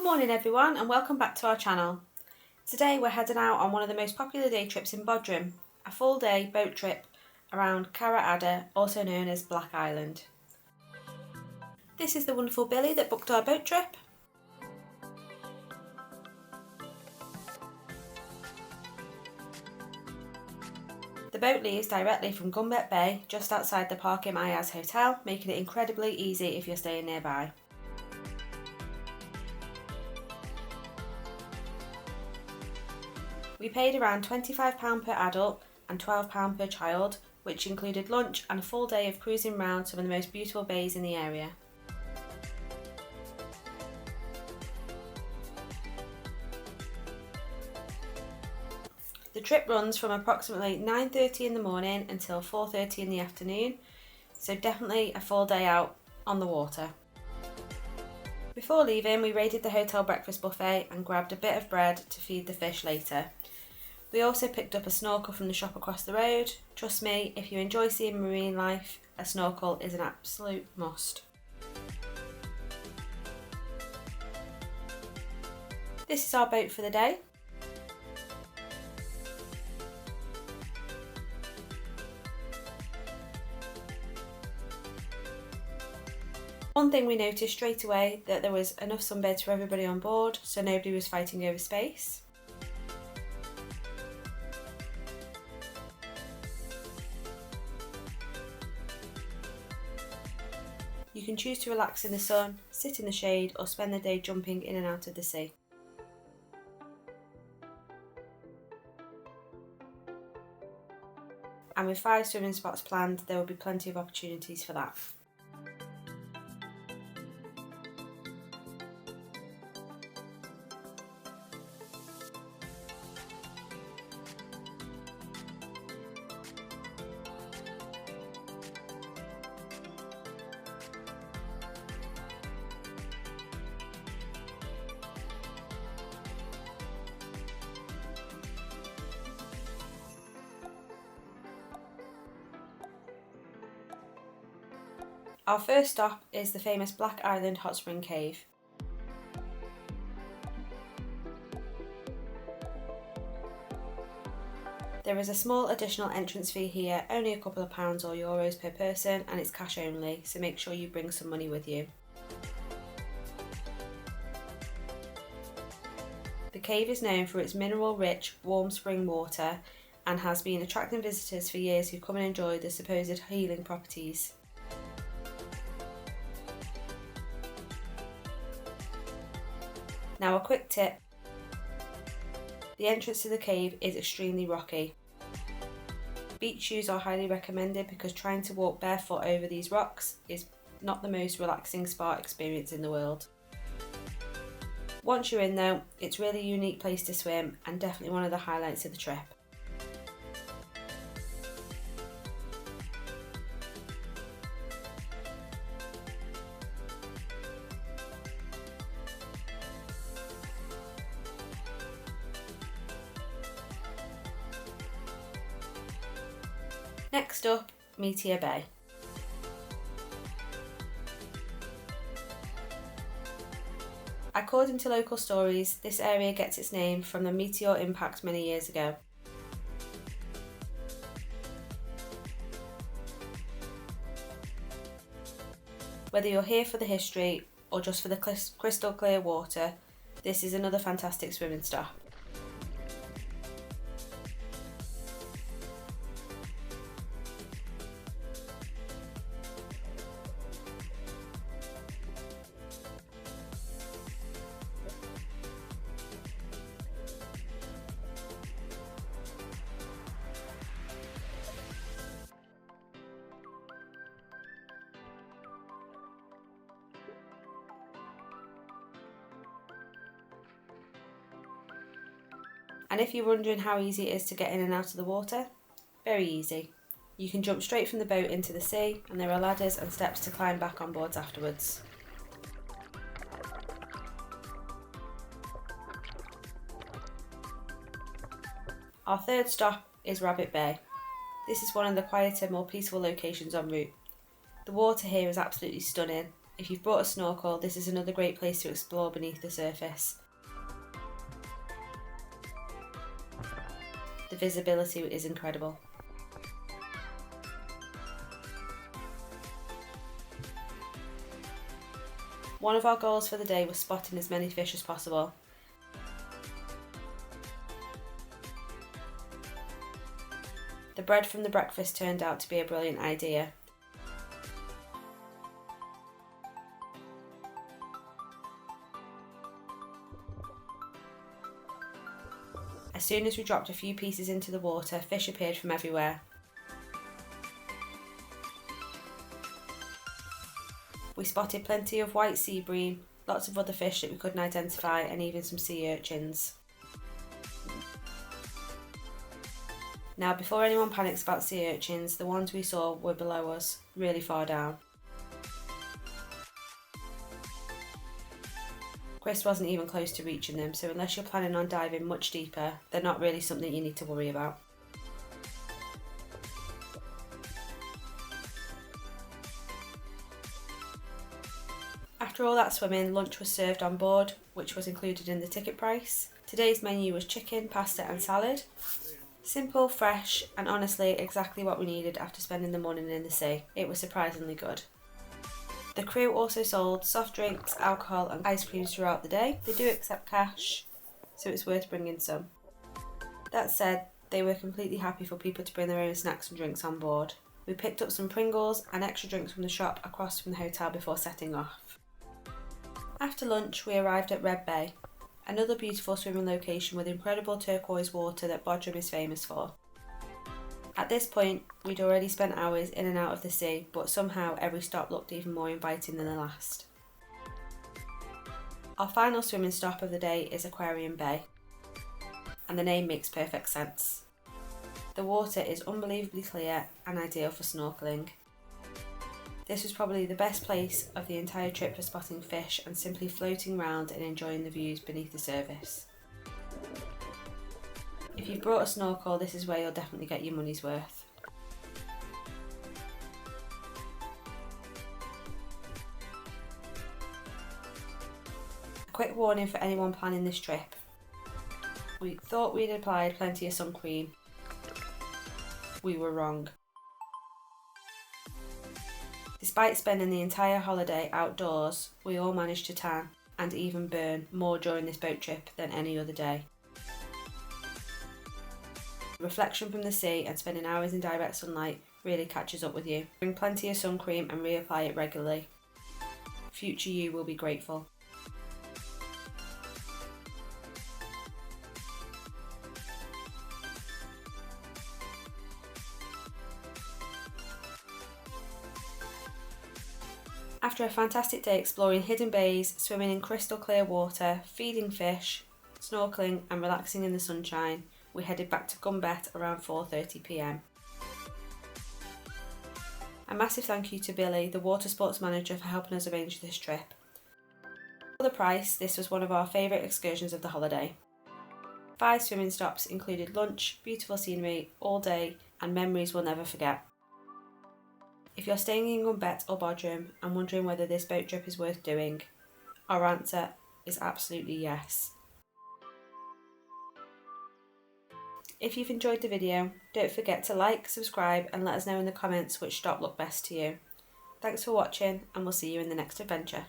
morning everyone and welcome back to our channel. Today we're heading out on one of the most popular day trips in Bodrum, a full day boat trip around Kara Ada, also known as Black Island. This is the wonderful Billy that booked our boat trip. The boat leaves directly from Gümbet Bay just outside the Parkim Ayaz Hotel, making it incredibly easy if you're staying nearby. We paid around £25 per adult and £12 per child, which included lunch and a full day of cruising around some of the most beautiful bays in the area. The trip runs from approximately 9:30 in the morning until 4:30 in the afternoon, so definitely a full day out on the water. Before leaving, we raided the hotel breakfast buffet and grabbed a bit of bread to feed the fish later. We also picked up a snorkel from the shop across the road. Trust me, if you enjoy seeing marine life, a snorkel is an absolute must. This is our boat for the day. One thing we noticed straight away, that there was enough sunbeds for everybody on board, so nobody was fighting over space. You can choose to relax in the sun, sit in the shade, or spend the day jumping in and out of the sea. And with 5 swimming spots planned, there will be plenty of opportunities for that. Our first stop is the famous Black Island Hot Spring Cave. There is a small additional entrance fee here, only a couple of pounds or euros per person, and it's cash only, so make sure you bring some money with you. The cave is known for its mineral-rich, warm spring water and has been attracting visitors for years who come and enjoy the supposed healing properties. Now a quick tip, the entrance to the cave is extremely rocky. Beach shoes are highly recommended because trying to walk barefoot over these rocks is not the most relaxing spa experience in the world. Once you're in though, it's really a unique place to swim and definitely one of the highlights of the trip. Next up, Meteor Bay. According to local stories, this area gets its name from the meteor impact many years ago. Whether you're here for the history or just for the crystal clear water, this is another fantastic swimming stop. And if you're wondering how easy it is to get in and out of the water, very easy. You can jump straight from the boat into the sea, and there are ladders and steps to climb back on boards afterwards. Our third stop is Rabbit Bay. This is one of the quieter, more peaceful locations en route. The water here is absolutely stunning, If you've brought a snorkel, this is another great place to explore beneath the surface. The visibility is incredible. One of our goals for the day was spotting as many fish as possible. The bread from the breakfast turned out to be a brilliant idea. As soon as we dropped a few pieces into the water, fish appeared from everywhere. We spotted plenty of white sea bream, lots of other fish that we couldn't identify, and even some sea urchins. Now, before anyone panics about sea urchins, the ones we saw were below us, really far down. Chris wasn't even close to reaching them, so unless you're planning on diving much deeper, they're not really something you need to worry about. After all that swimming, lunch was served on board, which was included in the ticket price. Today's menu was chicken, pasta and salad. Simple, fresh, and honestly exactly what we needed after spending the morning in the sea. It was surprisingly good. The crew also sold soft drinks, alcohol and ice creams throughout the day. They do accept cash, so it's worth bringing some. That said, they were completely happy for people to bring their own snacks and drinks on board. We picked up some Pringles and extra drinks from the shop across from the hotel before setting off. After lunch, we arrived at Red Bay, another beautiful swimming location with incredible turquoise water that Bodrum is famous for. At this point, we'd already spent hours in and out of the sea, but somehow every stop looked even more inviting than the last. Our final swimming stop of the day is Aquarium Bay, and the name makes perfect sense. The water is unbelievably clear and ideal for snorkelling. This was probably the best place of the entire trip for spotting fish and simply floating around and enjoying the views beneath the surface. If you've brought a snorkel, this is where you'll definitely get your money's worth. A quick warning for anyone planning this trip. We thought we'd applied plenty of sun cream. We were wrong. Despite spending the entire holiday outdoors, we all managed to tan and even burn more during this boat trip than any other day. Reflection from the sea and spending hours in direct sunlight really catches up with you. Bring plenty of sun cream and reapply it regularly. Future you will be grateful. After a fantastic day exploring hidden bays, swimming in crystal clear water, feeding fish, snorkelling and relaxing in the sunshine, we headed back to Gümbet around 4:30 p.m. A massive thank you to Billy, the water sports manager, for helping us arrange this trip. For the price, this was one of our favourite excursions of the holiday. 5 swimming stops included lunch, beautiful scenery all day and memories we'll never forget. If you're staying in Gümbet or Bodrum and wondering whether this boat trip is worth doing, our answer is absolutely yes. If you've enjoyed the video, don't forget to like, subscribe and let us know in the comments which stop looked best to you. Thanks for watching and we'll see you in the next adventure.